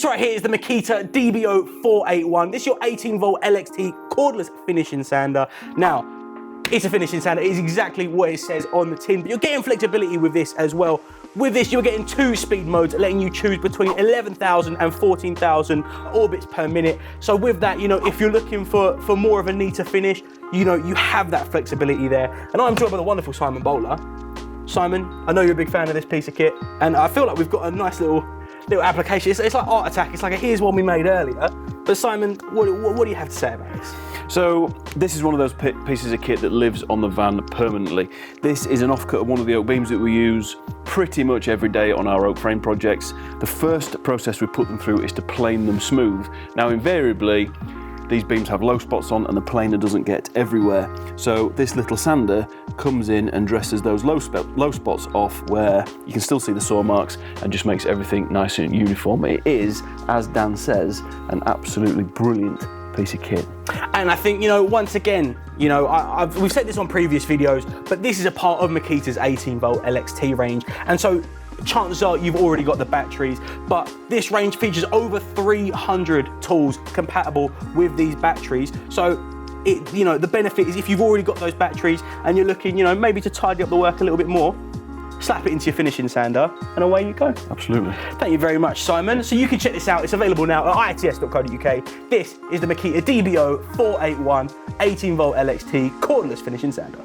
This right here is the Makita DBO481. This is your 18-volt LXT cordless finishing sander. Now, it's a finishing sander. It is exactly what it says on the tin, but you're getting flexibility with this as well. With this, you're getting 2 speed modes, letting you choose between 11,000 and 14,000 orbits per minute. So with that, you know, if you're looking for more of a neater finish, you know, you have that flexibility there. And I'm joined by the wonderful Simon Bowler. Simon, I know you're a big fan of this piece of kit, and I feel like we've got a nice little application. It's like Art Attack. It's like a here's one we made earlier. But Simon, what do you have to say about this? So this is one of those pieces of kit that lives on the van permanently. This is an offcut of one of the oak beams that we use pretty much every day on our oak frame projects. The first process we put them through is to plane them smooth. Now invariably, these beams have low spots on and the planer doesn't get everywhere. So this little sander comes in and dresses those low spots off where you can still see the saw marks and just makes everything nice and uniform. It is, as Dan says, an absolutely brilliant piece of kit. And I think, you know, once again, you know, we've said this on previous videos, but this is a part of Makita's 18-volt LXT range. And so chances are you've already got the batteries, but this range features over 300 tools compatible with these batteries. So you know, the benefit is if you've already got those batteries and you're looking, you know, maybe to tidy up the work a little bit more, slap it into your finishing sander and away you go. Absolutely. Thank you very much, Simon. So you can check this out. It's available now at its.co.uk. This is the Makita DBO481 18-volt LXT cordless finishing sander.